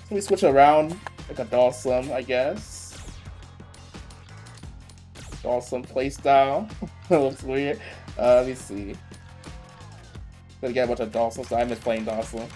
we switch around like a Dawson, I guess. Dawson playstyle. Looks weird. Let me see. Gonna get a bunch of Dawson, so I miss playing Dawson.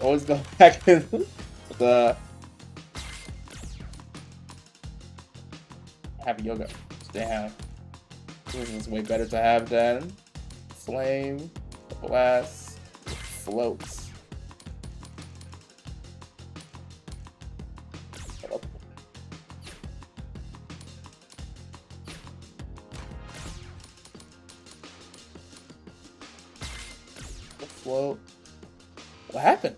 Always go back in the have yoga. Damn. This is way better to have than flame, blast, floats. Float. What happened?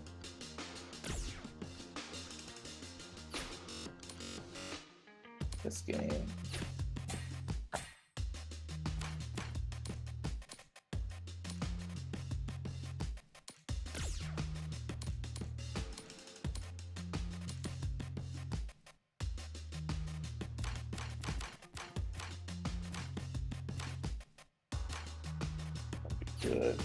This game. Good.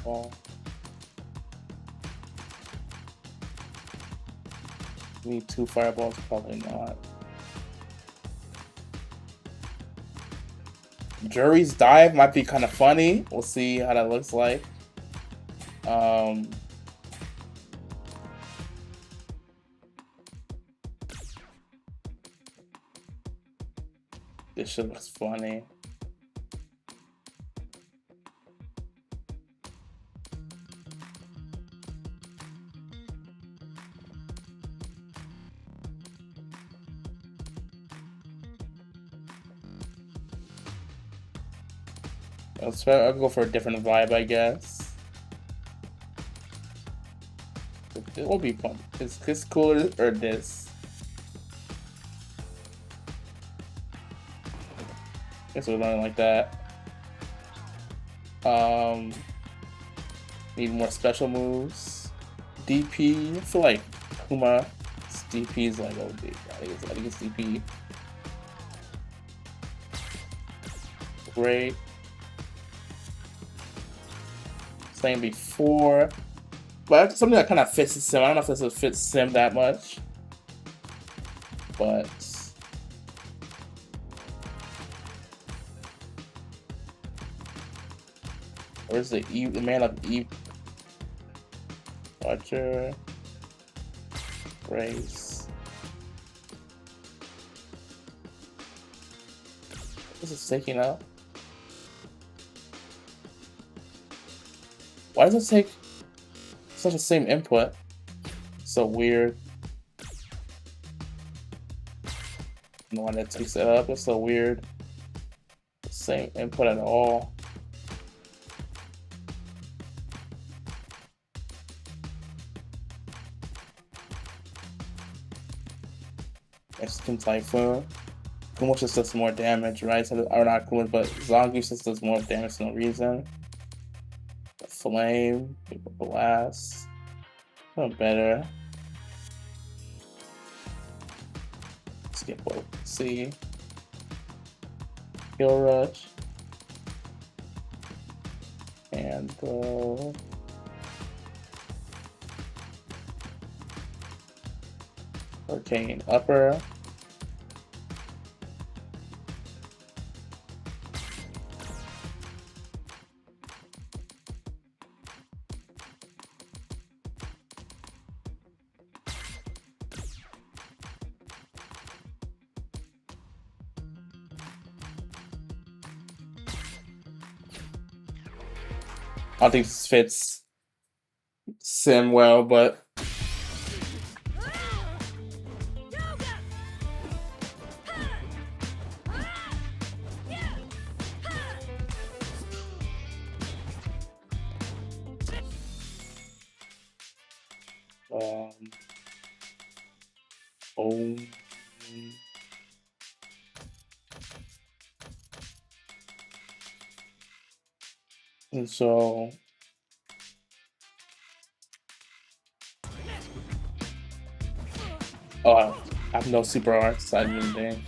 Oh. Need 2 fireballs, probably not. Jury's dive might be kind of funny. We'll see how that looks like. This shit looks funny. I'll go for a different vibe, I guess. It will be fun. Is this cooler or this? Guess we're learning like that. Need more special moves. DP. I feel like Kuma's DP is like OD. I think it's DP. Great. Same before, but something that kind of fits the sim. I don't know if this will fit sim that much, but where's the man of Eve? Roger, race. This is taking up. Why does it take such the same input? So weird. The one that takes it up, it's so weird. Same input at all. Mexican Typhoon. Kumo just does more damage, right? So, or not Kumo, but Zangief just does more damage for no reason. Flame, blast, better. Skip both. See, kill rush, and Hurricane upper. I don't think this fits sim well, but oh. And so Oh, I have no super arts. I didn't think.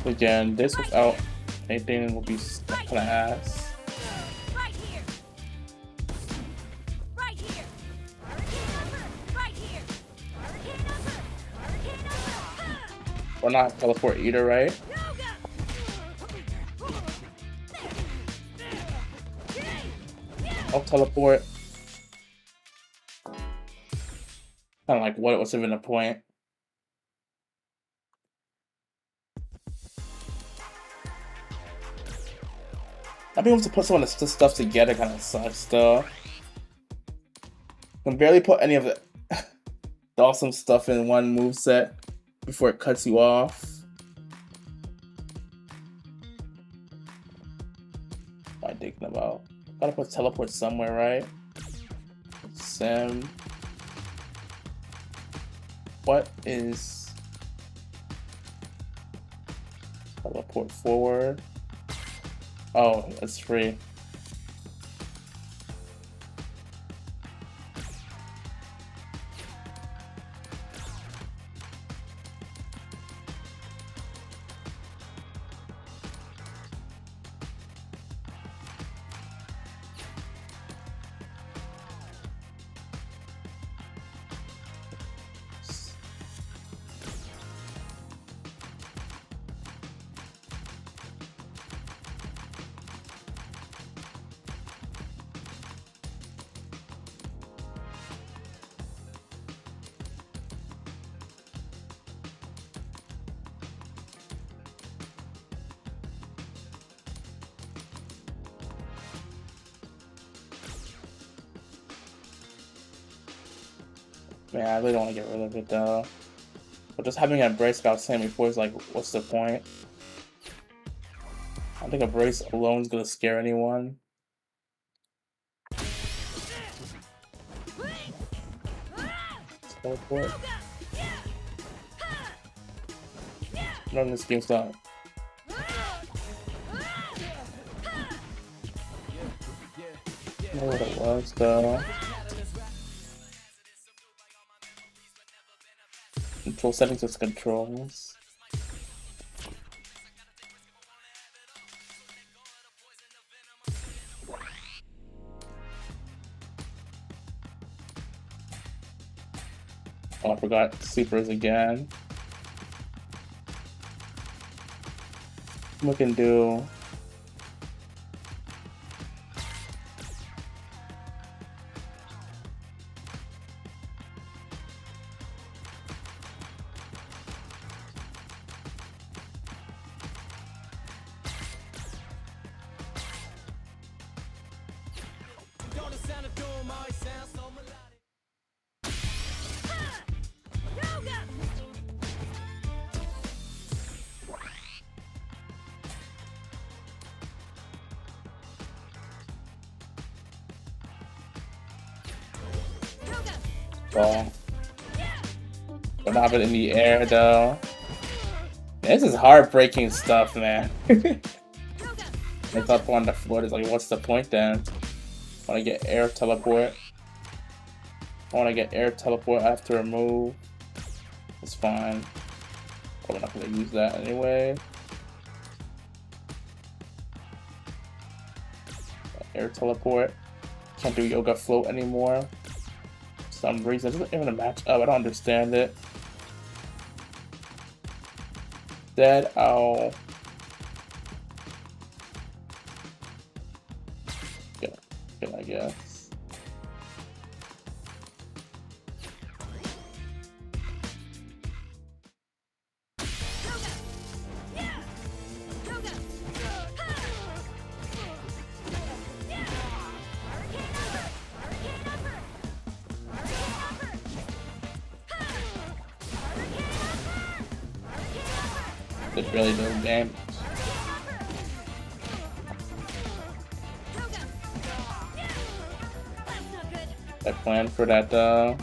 Again, this without anything will be kind of ass. Right here. Right here. Right here. Or not teleport either, right? I'll teleport. Kind of like what's even the point? Not being able to put some of this stuff together kind of sucks, though. Can barely put any of the awesome stuff in one move set before it cuts you off. What am I thinking about? Gotta put teleport somewhere, right? Sim. What is teleport forward? Oh, it's free. Man, I really don't want to get rid of it though. But just having a brace, like I was saying before, is like, what's the point? I don't think a brace alone is gonna scare anyone. Teleport. None of this game's not. I don't know what it was though. Control settings is controls. Oh, I forgot sleepers again. We can do. Don't have it in the air though. This is heartbreaking stuff, man. It's up on the floor. It's like, what's the point then? I want to get air teleport. I want to get air teleport after a move. It's fine. But we're not going to use that anyway. Air teleport. Can't do yoga float anymore. For some reason, it doesn't even match up. I don't understand it. Instead, I'll get, I guess. It really does damage. I planned for that though.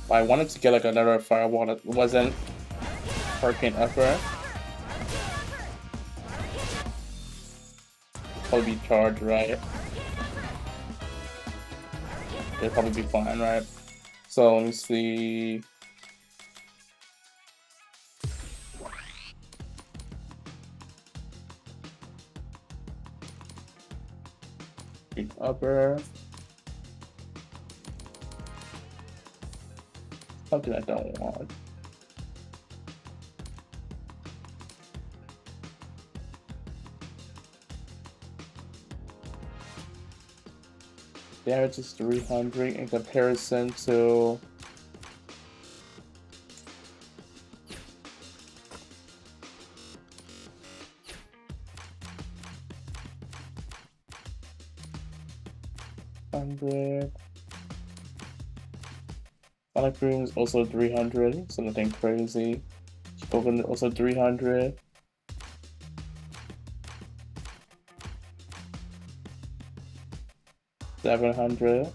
I wanted to get like another fireball that wasn't hurricane upper. Probably be charged, right? It'll probably be fine, right? So let me see. Upper. Something I don't want. Damage is 300 in comparison to $100. Sonic Boom is also 300, so nothing crazy. Spoken also 300. $700.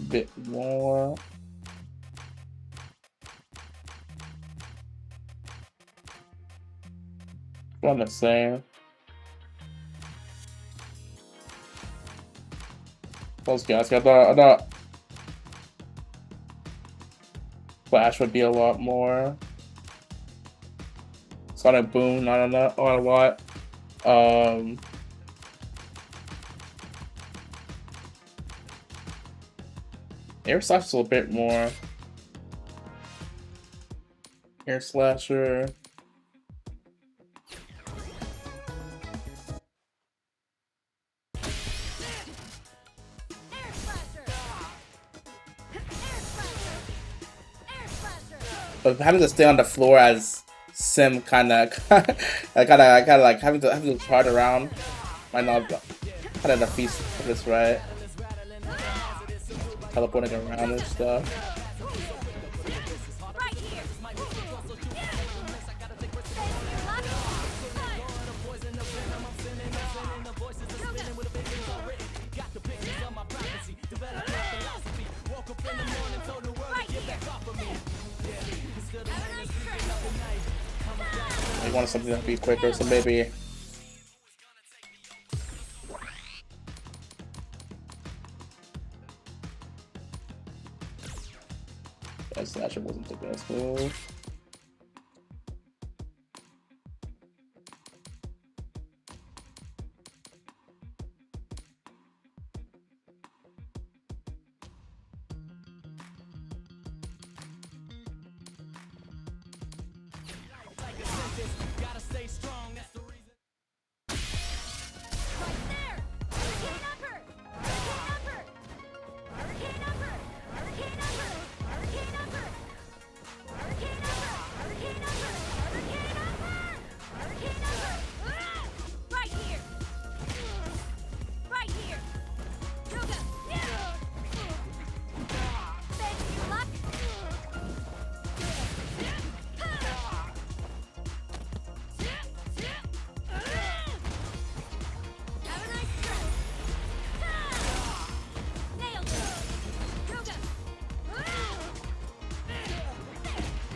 Bit more. One the same. Those guys, I thought Flash would be a lot more. Sonic Boom, not enough, a lot. Air Slash is a little bit more. Air Slasher. But having to stay on the floor as Sim kind of like having to chart around might not kind of defeat this, right? Teleporting around and stuff. I wanted something to be quicker, so maybe. That Slasher wasn't the best move.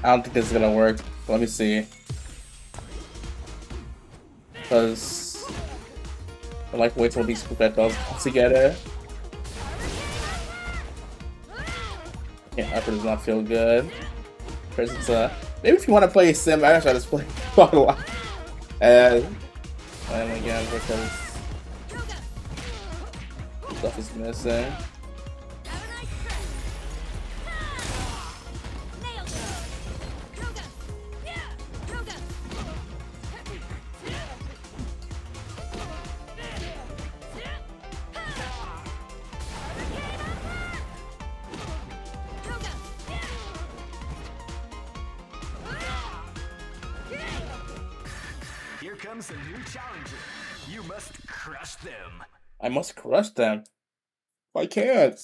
I don't think this is gonna work. Let me see. Because I like wait till these projectiles come together. Yeah, upper does not feel good. Maybe if you want to play Sim, I actually just play a lot. And again, because stuff is missing. Here comes a new challenger. You must crush them. I must crush them. I can't.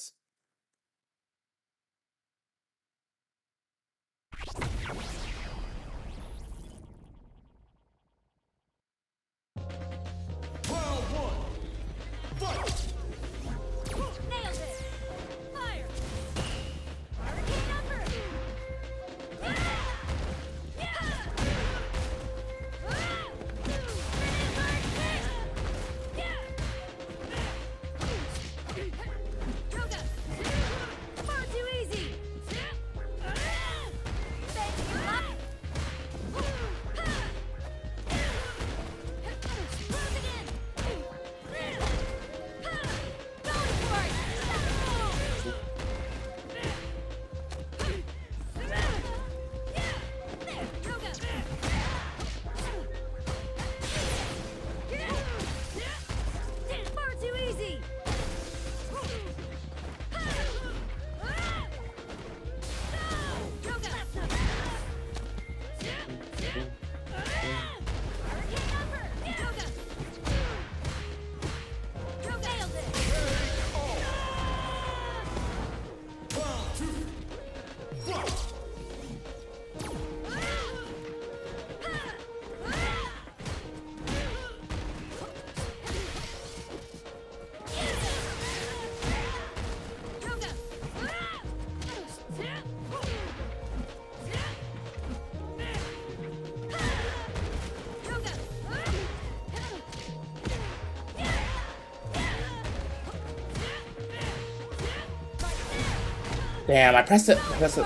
Damn, I pressed it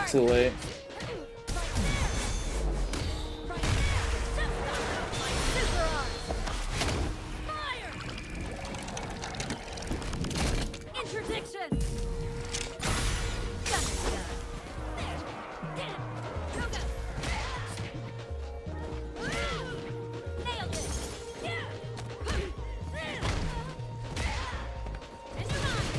too late. Interdiction! Nailed it! And you're mine!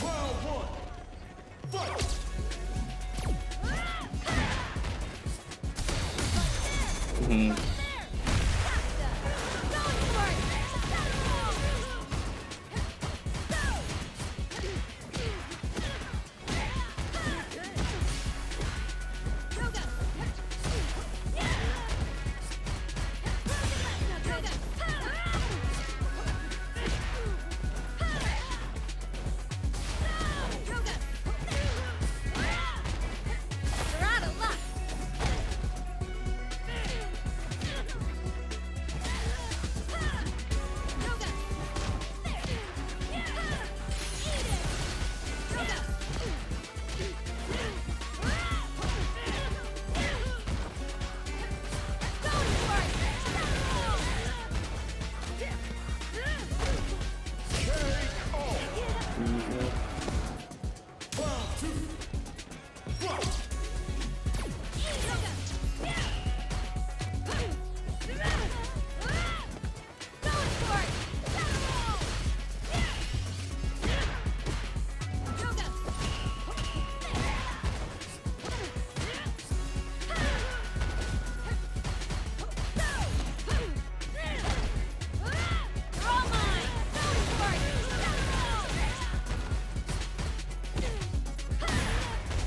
Round one. Fight. Mhm. You're out of luck. Round two. Fight.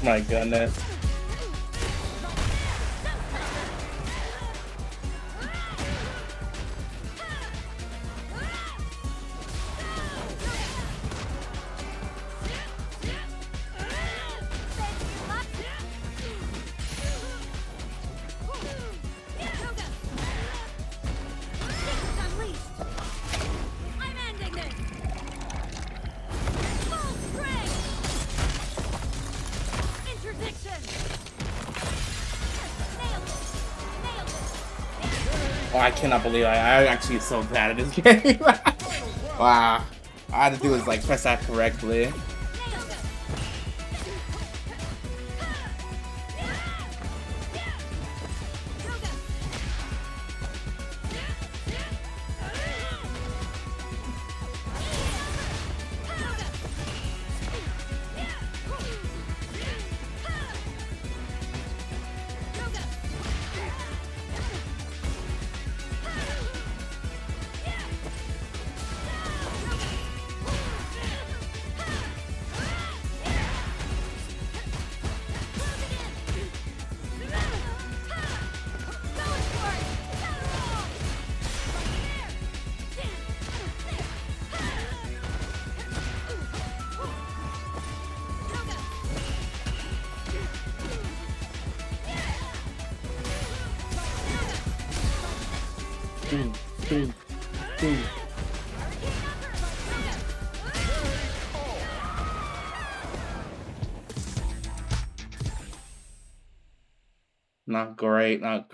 My goodness. I'm ending this. Full strength. Interdiction. Nailed it. Nailed it. Oh, I cannot believe I actually so bad at this game. Wow. All I had to do was like press that correctly. Nailed it. Boom, boom, boom. Not great, but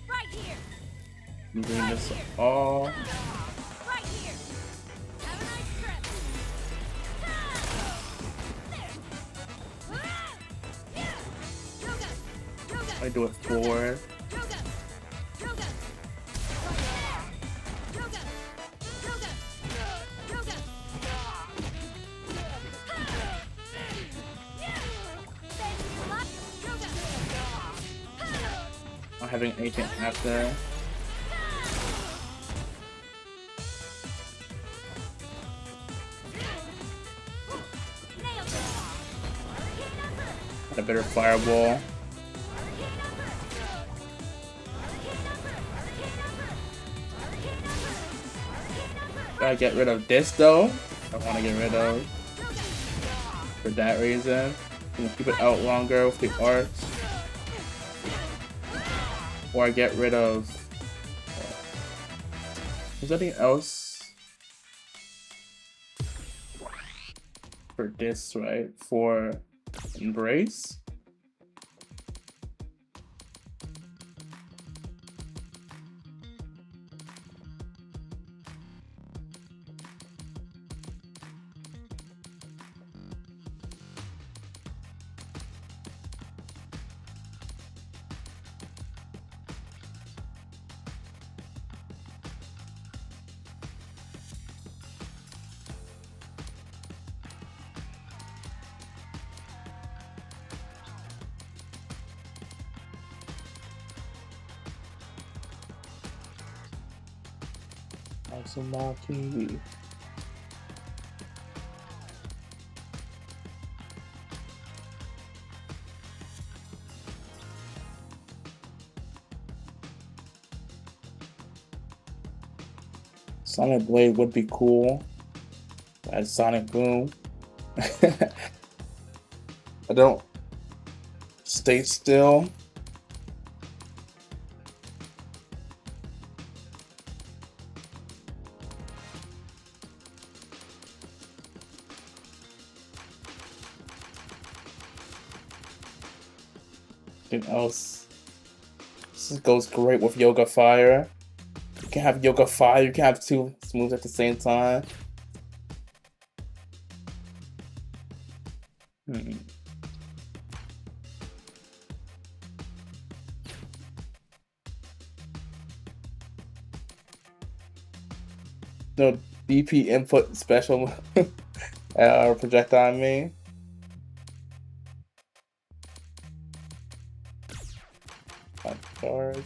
Right here. I'm doing this all. Right here. Have a nice trip. I do it forward. Not having anything after. Had a better fireball. Gotta get rid of this though. I want to get rid of for that reason. I'm gonna keep it out longer with the arch. Or I get rid of... is there anything else for this, right? For Embrace? Azumaki. Sonic Blade would be cool. As Sonic Boom. I don't stay still. Anything else? This goes great with Yoga Fire. You can have Yoga Fire, you can have two moves at the same time. No BP input special projectile on me. Charge.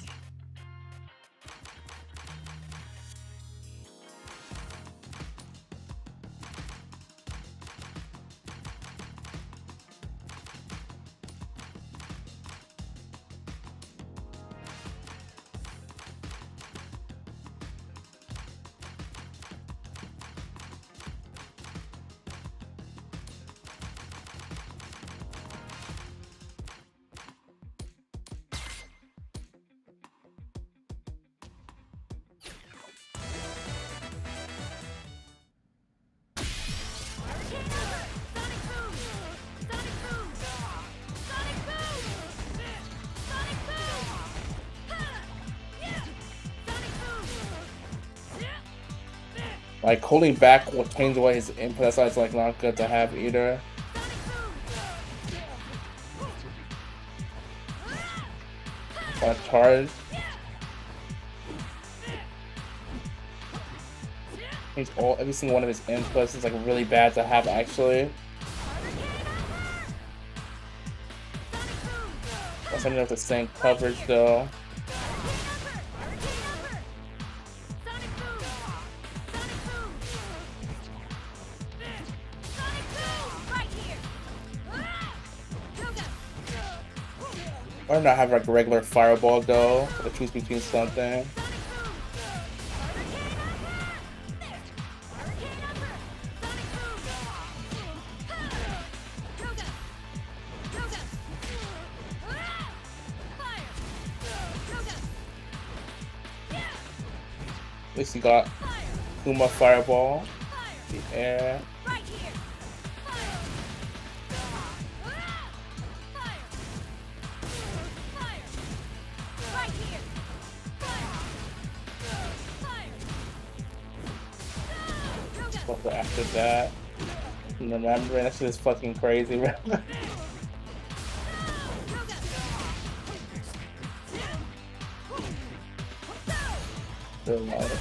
Like holding back will change away his input. That's why it's like not good to have either. Charge. Every single one of his inputs is like really bad to have actually. That's something with the same coverage though. Or not have like a regular fireball though, or choose between something. At least you got Kuma fireball, the air. After that, and remembering that shit is fucking crazy, bro. Still love it.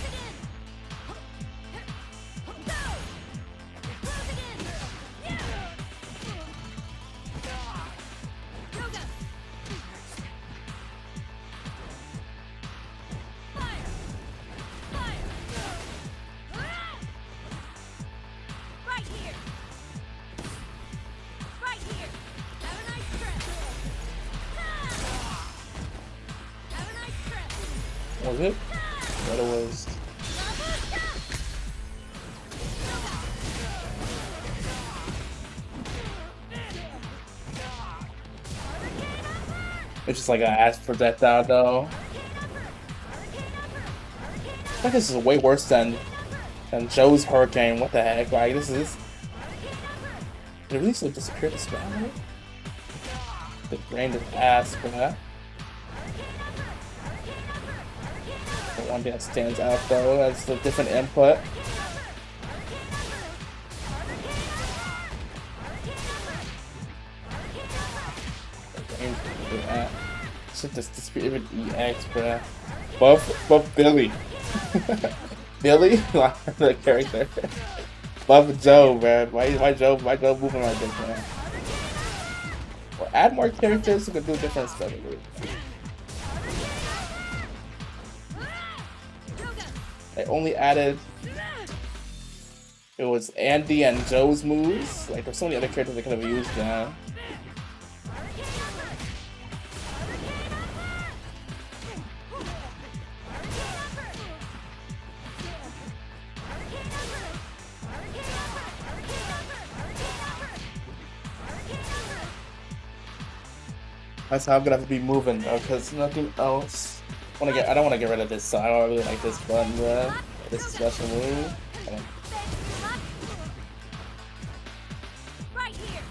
Was it? But it was. It's just like an ass projectile though. I think this is way worse than Joe's hurricane. What the heck? Like this is. Did it really just disappear this guy? The brain is ass, bruh. The one thing that stands out though, that's a different input. Should just dispute with EX, bruh. Buff Billy. Billy? The character. Buff Joe, man. Why Joe moving like this, man? Well, add more characters who can do different stuff. They only added. It was Andy and Joe's moves. Like, there's so many other characters they could have used now. That's how I'm gonna have to be moving though, cause nothing else. I don't want to get rid of this. So I don't really like this button, bro. This special move. Right here.